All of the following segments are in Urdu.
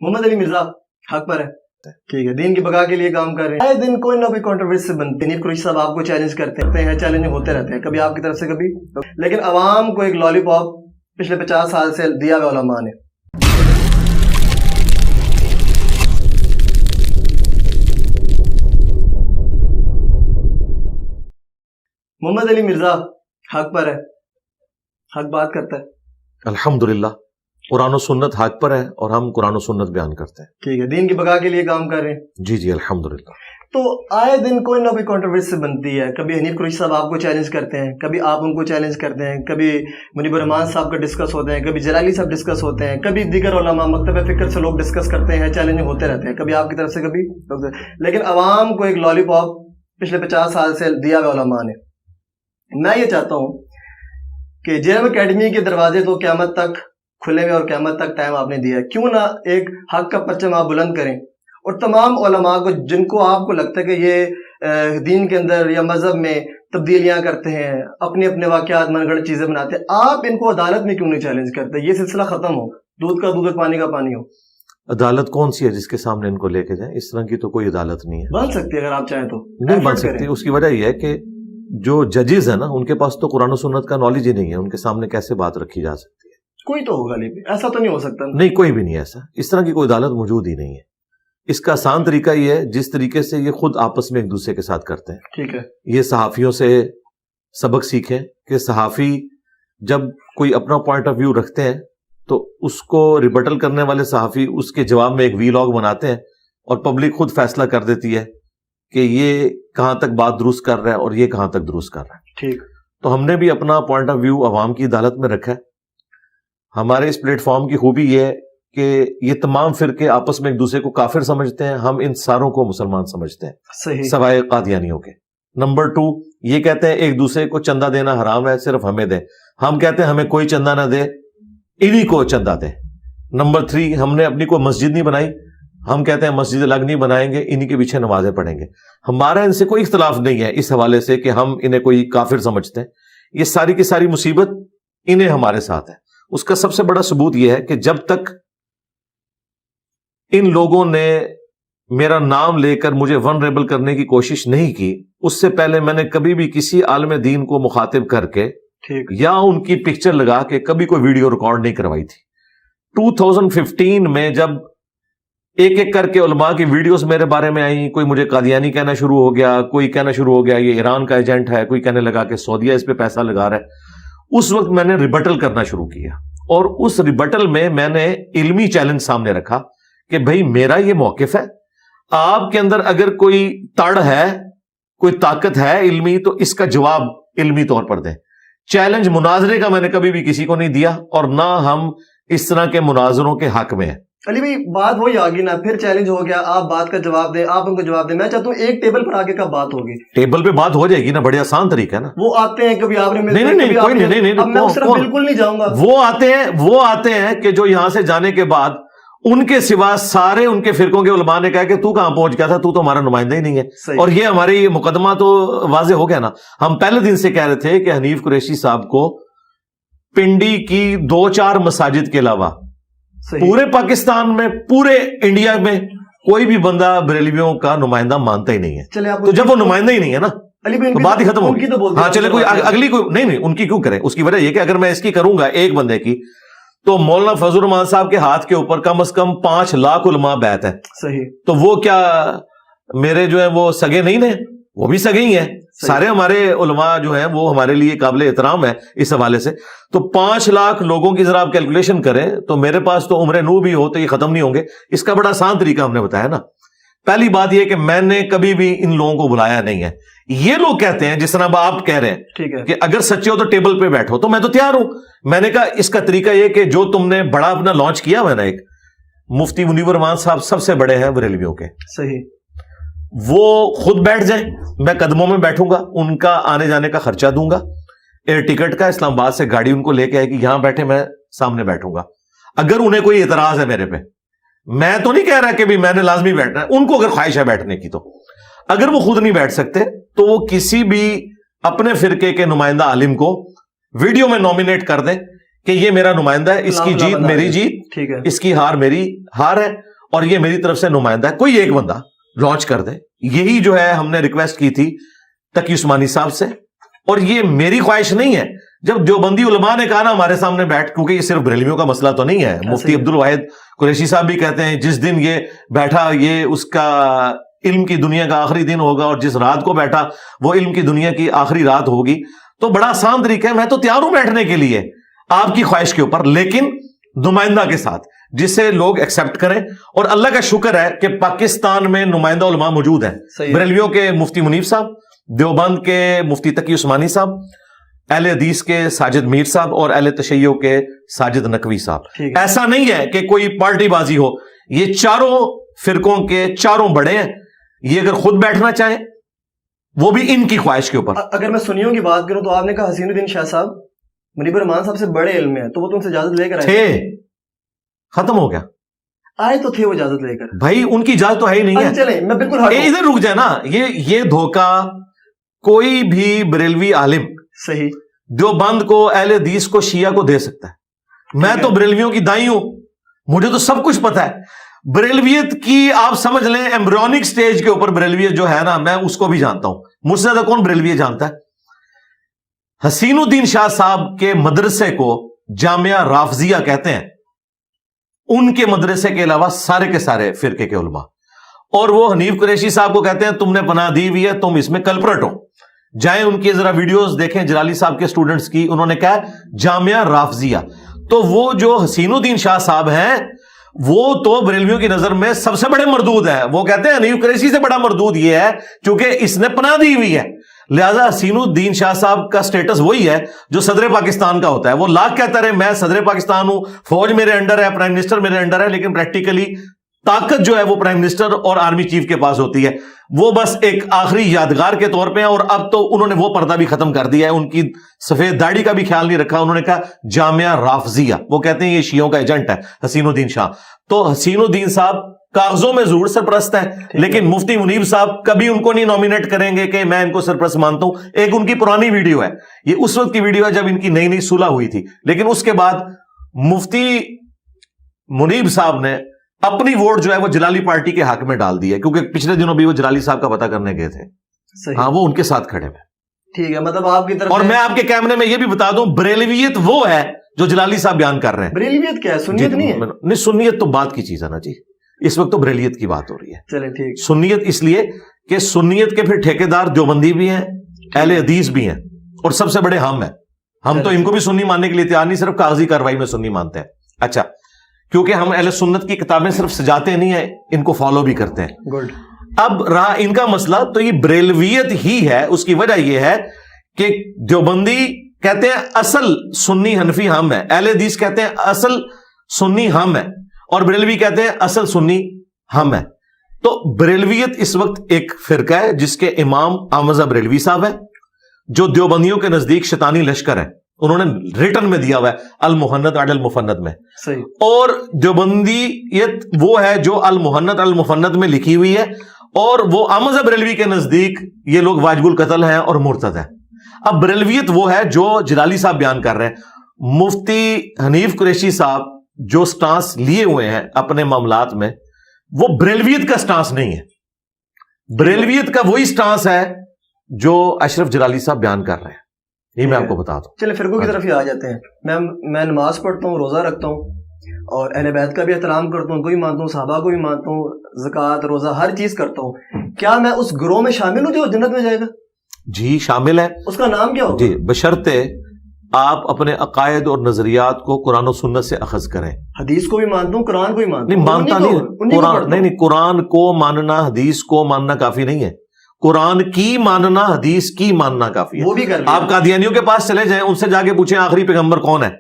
محمد علی مرزا حق پر ہے، ٹھیک ہے، دین کی بقا کے لیے کام کر رہے ہیں. آئے دن کوئی نہ کوئی کنٹروورسی بنتی ہے. حنیف قریشی صاحب آپ کو چیلنج کرتے ہیں، چیلنج ہوتے رہتے ہیں، کبھی آپ کی طرف سے کبھی، لیکن عوام کو ایک لالی پاپ پچھلے 50 سال سے دیا ہوا علماء نے. محمد علی مرزا حق پر ہے، حق بات کرتا ہے. الحمدللہ قرآن و سنت حق پر ہے اور ہم قرآن و سنت بیان کرتے ہیں. ٹھیک ہے، دین کی بقا کے لیے کام کر رہے ہیں. جی الحمدللہ. تو آئے دن کوئی نہ کوئی کنٹروورسی بنتی ہے. کبھی حنیف قریشی صاحب آپ کو چیلنج کرتے ہیں، کبھی آپ ان کو چیلنج کرتے ہیں، کبھی منیب الرحمان صاحب کا ڈسکس ہوتے ہیں، کبھی جلالی صاحب ڈسکس ہوتے ہیں، کبھی دیگر علماء مکتب فکر سے لوگ ڈسکس کرتے ہیں، چیلنج ہوتے رہتے ہیں، کبھی آپ کی طرف سے کبھی، لیکن عوام کو ایک لالی پاپ پچھلے 50 سال سے دیا ہوا علماء نے. میں یہ چاہتا ہوں کہ جے ایم اکیڈمی کے دروازے تو قیامت تک کھلے ہوئے اور قیامت تک ٹائم آپ نے دیا ہے، کیوں نہ ایک حق کا پرچم آپ بلند کریں اور تمام علماء کو جن کو آپ کو لگتا ہے کہ یہ دین کے اندر یا مذہب میں تبدیلیاں کرتے ہیں، اپنے اپنے واقعات من گھڑت چیزیں بناتے ہیں، آپ ان کو عدالت میں کیوں نہیں چیلنج کرتے؟ یہ سلسلہ ختم ہو، دودھ کا دودھ اور پانی کا پانی ہو. عدالت کون سی ہے جس کے سامنے ان کو لے کے جائیں؟ اس طرح کی تو کوئی عدالت نہیں ہے. بن سکتی ہے اگر آپ چاہیں تو. نہیں بن سکتی. اس کی وجہ یہ ہے کہ جو ججز ہیں نا ان کے پاس تو قرآن و سنت کا نالج ہی نہیں ہے. ان کے سامنے کیسے بات رکھی جا سکتی ہے؟ کوئی تو ہوگا، لیکن ایسا تو نہیں ہو سکتا. نہیں، کوئی بھی نہیں ایسا. اس طرح کی کوئی عدالت موجود ہی نہیں ہے. اس کا آسان طریقہ یہ ہے جس طریقے سے یہ خود آپس میں ایک دوسرے کے ساتھ کرتے ہیں. ٹھیک ہے، یہ صحافیوں سے سبق سیکھیں کہ صحافی جب کوئی اپنا پوائنٹ آف ویو رکھتے ہیں تو اس کو ریبٹل کرنے والے صحافی اس کے جواب میں ایک ویلاگ بناتے ہیں اور پبلک خود فیصلہ کر دیتی ہے کہ یہ کہاں تک بات درست کر رہا ہے اور یہ کہاں تک درست کر رہا ہے. ٹھیک. تو ہم نے بھی اپنا پوائنٹ آف ویو عوام کی عدالت میں رکھا ہے. ہمارے اس پلیٹ فارم کی خوبی یہ ہے کہ یہ تمام فرقے آپس میں ایک دوسرے کو کافر سمجھتے ہیں، ہم ان ساروں کو مسلمان سمجھتے ہیں، صحیح، سوائے قادیانیوں کے. نمبر 2، یہ کہتے ہیں ایک دوسرے کو چندہ دینا حرام ہے، صرف ہمیں دیں. ہم کہتے ہیں ہمیں کوئی چندہ نہ دے، انہی کو چندہ دیں. نمبر 3، ہم نے اپنی کوئی مسجد نہیں بنائی، ہم کہتے ہیں مسجد الگ نہیں بنائیں گے، انہی کے پیچھے نمازیں پڑھیں گے. ہمارا ان سے کوئی اختلاف نہیں ہے اس حوالے سے کہ ہم انہیں کوئی کافر سمجھتے ہیں. یہ ساری کی ساری مصیبت انہیں ہمارے ساتھ ہے. اس کا سب سے بڑا ثبوت یہ ہے کہ جب تک ان لوگوں نے میرا نام لے کر مجھے ونریبل کرنے کی کوشش نہیں کی، اس سے پہلے میں نے کبھی بھی کسی عالم دین کو مخاطب کر کے یا ان کی پکچر لگا کے کبھی کوئی ویڈیو ریکارڈ نہیں کروائی تھی. 2015 میں جب ایک ایک کر کے علماء کی ویڈیوز میرے بارے میں آئیں، کوئی مجھے قادیانی کہنا شروع ہو گیا، کوئی کہنا شروع ہو گیا یہ ایران کا ایجنٹ ہے، کوئی کہنے لگا کہ سعودیہ اس پہ پیسہ لگا رہا ہے، اس وقت میں نے ریبٹل کرنا شروع کیا. اور اس ریبٹل میں نے علمی چیلنج سامنے رکھا کہ بھئی میرا یہ موقف ہے، آپ کے اندر اگر کوئی تڑ ہے، کوئی طاقت ہے علمی، تو اس کا جواب علمی طور پر دیں. چیلنج مناظرے کا میں نے کبھی بھی کسی کو نہیں دیا اور نہ ہم اس طرح کے مناظروں کے حق میں ہیں. علی بھائی بات وہی آگی نا، پھر چیلنج ہو گیا، آپ بات کا جواب دیں، آپ ان کو جواب دیں. میں چاہتا ہوں ایک ٹیبل پر آگے کب بات ہوگی، ٹیبل پہ بات ہو جائے گی نا، بڑے آسان طریقہ ہے نا. وہ آتے ہیں کبھی آپ نے نہیں، اب میں اس طرف بالکل نہیں جاؤں گا. وہ آتے ہیں کہ جو یہاں سے جانے کے بعد ان کے سوا سارے ان کے فرقوں کے علماء نے کہا کہ تو کہاں پہنچ گیا تھا، تو ہمارا نمائندہ ہی نہیں ہے. صحیح. اور یہ ہمارے یہ مقدمہ تو واضح ہو گیا نا. ہم پہلے دن سے کہہ رہے تھے کہ حنیف قریشی صاحب کو پنڈی کی 2-4 مساجد کے علاوہ پورے پاکستان میں، پورے انڈیا میں کوئی بھی بندہ بریلویوں کا نمائندہ مانتا ہی نہیں ہے. تو جب وہ نمائندہ ہی نہیں ہے نا تو بات ہی ختم ہوگی. ہاں چلے کوئی اگلی کوئی نہیں ان کی کیوں کریں. اس کی وجہ یہ کہ اگر میں اس کی کروں گا ایک بندے کی تو مولانا فضل الرحمان صاحب کے ہاتھ کے اوپر کم از کم 5 لاکھ علماء بیعت ہیں. صحیح. تو وہ کیا میرے جو ہیں وہ سگے نہیں ہیں؟ وہ بھی سگے ہی ہیں. سارے ہمارے علماء جو ہیں وہ ہمارے لیے قابل احترام ہے اس حوالے سے. تو 5 لاکھ لوگوں کی ذرا آپ کیلکولیشن کریں تو میرے پاس تو عمر نو بھی ہو تو یہ ختم نہیں ہوں گے. اس کا بڑا آسان طریقہ ہم نے بتایا نا. پہلی بات یہ کہ میں نے کبھی بھی ان لوگوں کو بلایا نہیں ہے. یہ لوگ کہتے ہیں جس طرح آپ کہہ رہے ہیں کہ اگر سچے ہو تو ٹیبل پہ بیٹھو، تو میں تو تیار ہوں. میں نے کہا اس کا طریقہ یہ کہ جو تم نے بڑا اپنا لانچ کیا ہوا نا، ایک مفتی منیب الرحمان صاحب سب سے بڑے ہیں بریلویوں کے. صحیح. وہ خود بیٹھ جائیں، میں قدموں میں بیٹھوں گا، ان کا آنے جانے کا خرچہ دوں گا، ایئر ٹکٹ کا، اسلام آباد سے گاڑی ان کو لے کے آئے گی، یہاں بیٹھے میں سامنے بیٹھوں گا. اگر انہیں کوئی اعتراض ہے میرے پہ، میں تو نہیں کہہ رہا کہ بھی میں نے لازمی بیٹھنا ہے، ان کو اگر خواہش ہے بیٹھنے کی تو اگر وہ خود نہیں بیٹھ سکتے تو وہ کسی بھی اپنے فرقے کے نمائندہ عالم کو ویڈیو میں نامینیٹ کر دیں کہ یہ میرا نمائندہ ہے، اس کی جیت میری جیت، اس کی ہار میری ہار ہے، اور یہ میری طرف سے نمائندہ ہے, کوئی ایک بندہ لانچ کر دے. یہی جو ہے ہم نے ریکویسٹ کی تھی تقی عثمانی صاحب سے, اور یہ میری خواہش نہیں ہے. جب دیوبندی علماء نے کہا نا ہمارے سامنے بیٹھ, کیونکہ یہ صرف بریلویوں کا مسئلہ تو نہیں ہے, مفتی عبد الواحد قریشی صاحب بھی کہتے ہیں جس دن یہ بیٹھا یہ اس کا علم کی دنیا کا آخری دن ہوگا, اور جس رات کو بیٹھا وہ علم کی دنیا کی آخری رات ہوگی. تو بڑا آسان طریقہ ہے, میں تو تیار ہوں بیٹھنے کے لیے آپ کی خواہش کے اوپر, لیکن نمائندہ کے ساتھ جسے لوگ ایکسپٹ کریں. اور اللہ کا شکر ہے کہ پاکستان میں نمائندہ علماء موجود ہیں. بریلویوں کے مفتی منیب صاحب, دیوبند کے مفتی تقی عثمانی صاحب, اہل حدیث کے ساجد میر صاحب, اور اہل تشیع کے ساجد نقوی صاحب. ایسا نہیں ہے کہ کوئی پارٹی بازی ہو, یہ چاروں فرقوں کے چاروں بڑے ہیں. یہ اگر خود بیٹھنا چاہیں وہ بھی ان کی خواہش کے اوپر. اگر میں سنیوں کی بات کروں تو آپ نے کہا حسین الدین شاہ صاحب منیب الرحمان صاحب سے بڑے علم میں ہیں, تو وہ تم سے اجازت لے کر تھے, ختم ہو گیا. آئے تو تھے وہ اجازت لے کر, بھائی ان کی اجازت تو ہے ہی نہیں ہے. چلیں میں بالکل ادھر رک جائے نا, یہ دھوکہ کوئی بھی بریلوی عالم صحیح دیوبند کو, اہل حدیث کو, شیعہ کو دے سکتا ہے. میں تو بریلویوں کی دائی ہوں, مجھے تو سب کچھ پتا ہے. بریلویت کی آپ سمجھ لیں ایمبریونک سٹیج کے اوپر بریلویت جو ہے نا, میں اس کو بھی جانتا ہوں. مجھ سے زیادہ کون بریلویت جانتا ہے؟ حسین الدین شاہ صاحب کے مدرسے کو جامعہ رافضیہ کہتے ہیں. ان کے مدرسے کے علاوہ سارے کے سارے فرقے کے علماء, اور وہ حنیف قریشی صاحب کو کہتے ہیں تم نے پناہ دی ہوئی ہے, تم اس میں کلپرٹ ہو. جائیں ان کی ذرا ویڈیوز دیکھیں جلالی صاحب کے اسٹوڈنٹس کی, انہوں نے کہا جامعہ رافضیہ. تو وہ جو حسین الدین شاہ صاحب ہیں وہ تو بریلویوں کی نظر میں سب سے بڑے مردود ہیں. وہ کہتے ہیں حنیف قریشی سے بڑا مردود یہ ہے کیونکہ اس نے پناہ دی ہوئی ہے. لہذا حسین الدین شاہ صاحب کا سٹیٹس وہی ہے جو صدر پاکستان کا ہوتا ہے. وہ لاکھ کہتا رہے میں صدر پاکستان ہوں, فوج میرے انڈر ہے, پرائم منسٹر میرے انڈر ہے, لیکن پریکٹیکلی طاقت جو ہے وہ پرائم منسٹر اور آرمی چیف کے پاس ہوتی ہے. وہ بس ایک آخری یادگار کے طور پہ ہیں, اور اب تو انہوں نے وہ پردہ بھی ختم کر دیا ہے, ان کی سفید داڑھی کا بھی خیال نہیں رکھا. انہوں نے کہا جامعہ رافضیہ, وہ کہتے ہیں یہ شیعوں کا ایجنٹ ہے حسین الدین شاہ. تو حسین الدین صاحب کاغذوں میں ضرور سرپرست ہے, لیکن مفتی منیب صاحب کبھی ان کو نہیں نامینیٹ کریں گے کہ میں ان کو سرپرست مانتا ہوں. ایک ان کی پرانی ویڈیو ہے, یہ اس وقت کی ویڈیو ہے جب ان کی نئی نئی صلح ہوئی تھی, لیکن اس کے بعد مفتی منیب صاحب نے اپنی ووٹ جو ہے وہ جلالی پارٹی کے حق میں ڈال دی ہے, کیونکہ پچھلے دنوں بھی وہ جلالی صاحب کا پتہ کرنے گئے تھے. ہاں وہ ان کے ساتھ کھڑے ہوئے. ٹھیک ہے, مطلب آپ کی طرف. اور میں آپ کے کیمرے میں یہ بھی بتا دوں بریلویت وہ ہے جو جلالی صاحب بیان کر رہے ہیں. بریلویت کیا ہے, سنیت نہیں ہے؟ نہیں, سنیت تو بات کی چیز ہے نا جی, اس وقت تو بریلیت کی بات ہو رہی ہے. چلیں ٹھیک. سنیت اس لیے کہ سنیت کے پھر ٹھیکیدار دیوبندی بھی ہیں, اہل حدیث بھی ہیں, اور سب سے بڑے ہم ہیں. ہم تو ان کو بھی سنی ماننے کے لیے تیار نہیں, صرف کاغذی کاروائی میں سنی مانتے ہیں. اچھا, کیونکہ ہم اہل سنت کی کتابیں صرف سجاتے نہیں ہیں, ان کو فالو بھی کرتے ہیں. گڈ. اب رہا ان کا مسئلہ, تو یہ بریلویت ہی ہے. اس کی وجہ یہ ہے کہ دیوبندی کہتے ہیں اصل سنی حنفی ہم ہیں, اہل حدیث کہتے ہیں اصل سنی ہم ہیں, اور بریلوی کہتے ہیں اصل سنی ہم ہیں. تو بریلویت اس وقت ایک فرقہ ہے جس کے امام احمد بریلوی صاحب ہیں, جو دیوبندیوں کے نزدیک شیطانی لشکر ہے. انہوں نے ریٹن میں دیا ہوا ہے المحنت علی المفند میں. صحیح. اور دیوبندیت وہ ہے جو المحنت علی المفند میں لکھی ہوئی ہے, اور وہ احمد بریلوی کے نزدیک یہ لوگ واجب القتل ہیں اور مرتد ہیں. اب بریلویت وہ ہے جو جلالی صاحب بیان کر رہے ہیں. مفتی حنیف قریشی صاحب جو سٹانس لیے ہوئے ہیں اپنے معاملات میں, وہ بریلویت کا سٹانس نہیں ہے. بریلویت کا وہی سٹانس ہے جو اشرف جلالی صاحب بیان کر رہے ہیں. یہ میں آپ کو بتا دوں. چلے فرقوں کی طرف ہی آ جاتے ہیں. میں نماز پڑھتا ہوں, روزہ رکھتا ہوں, اور اہل بیت کا بھی احترام کرتا ہوں, کوئی مانتا ہوں, صحابہ کو بھی مانتا ہوں, زکوٰۃ روزہ ہر چیز کرتا ہوں. کیا میں اس گروہ میں شامل ہوں جو جنت میں جائے گا؟ جی شامل ہے. اس کا نام کیا ہوگا؟ جی بشرطے آپ اپنے عقائد اور نظریات کو قرآن و سنت سے اخذ کریں. حدیث کو بھی مانتا ہوں, قرآن کو بھی مانتا ہوں. نہیں مانتا نہیں, قرآن نہیں, قرآن کو ماننا حدیث کو ماننا کافی نہیں ہے. قرآن کی ماننا حدیث کی ماننا کافی ہے. وہ بھی کر لیا. آپ قادیانیوں کے پاس چلے جائیں, ان سے جا کے پوچھیں آخری پیغمبر کون ہے,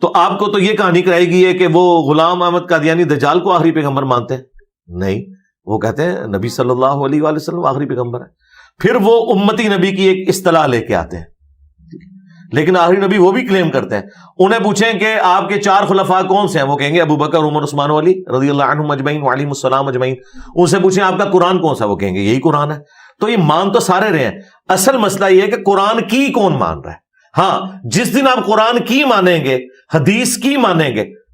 تو آپ کو تو یہ کہانی کرائی گئی ہے کہ وہ غلام احمد قادیانی دجال کو آخری پیغمبر مانتے ہیں. نہیں, وہ کہتے ہیں نبی صلی اللہ علیہ وآلہ وسلم آخری پیغمبر ہے. پھر وہ امتی نبی کی ایک اصطلاح لے کے آتے ہیں, لیکن آخری نبی وہ بھی کلیم کرتے ہیں. انہیں پوچھیں کہ آپ کے 4 خلفاء کون سے ہیں, وہ کہیں گے ابو بکر عمر عثمان علی رضی اللہ عنہم اجمعین وعلیہم السلام اجمعین. ان سے پوچھیں آپ کا قرآن کون سا, وہ کہیں گے یہی قرآن ہے. تو یہ مان تو سارے رہے ہیں. اصل مسئلہ یہ ہے کہ قرآن کی کون مان رہا ہے. ہاں جس دن آپ قرآن کی مانیں گے, حدیث کی مانیں گے,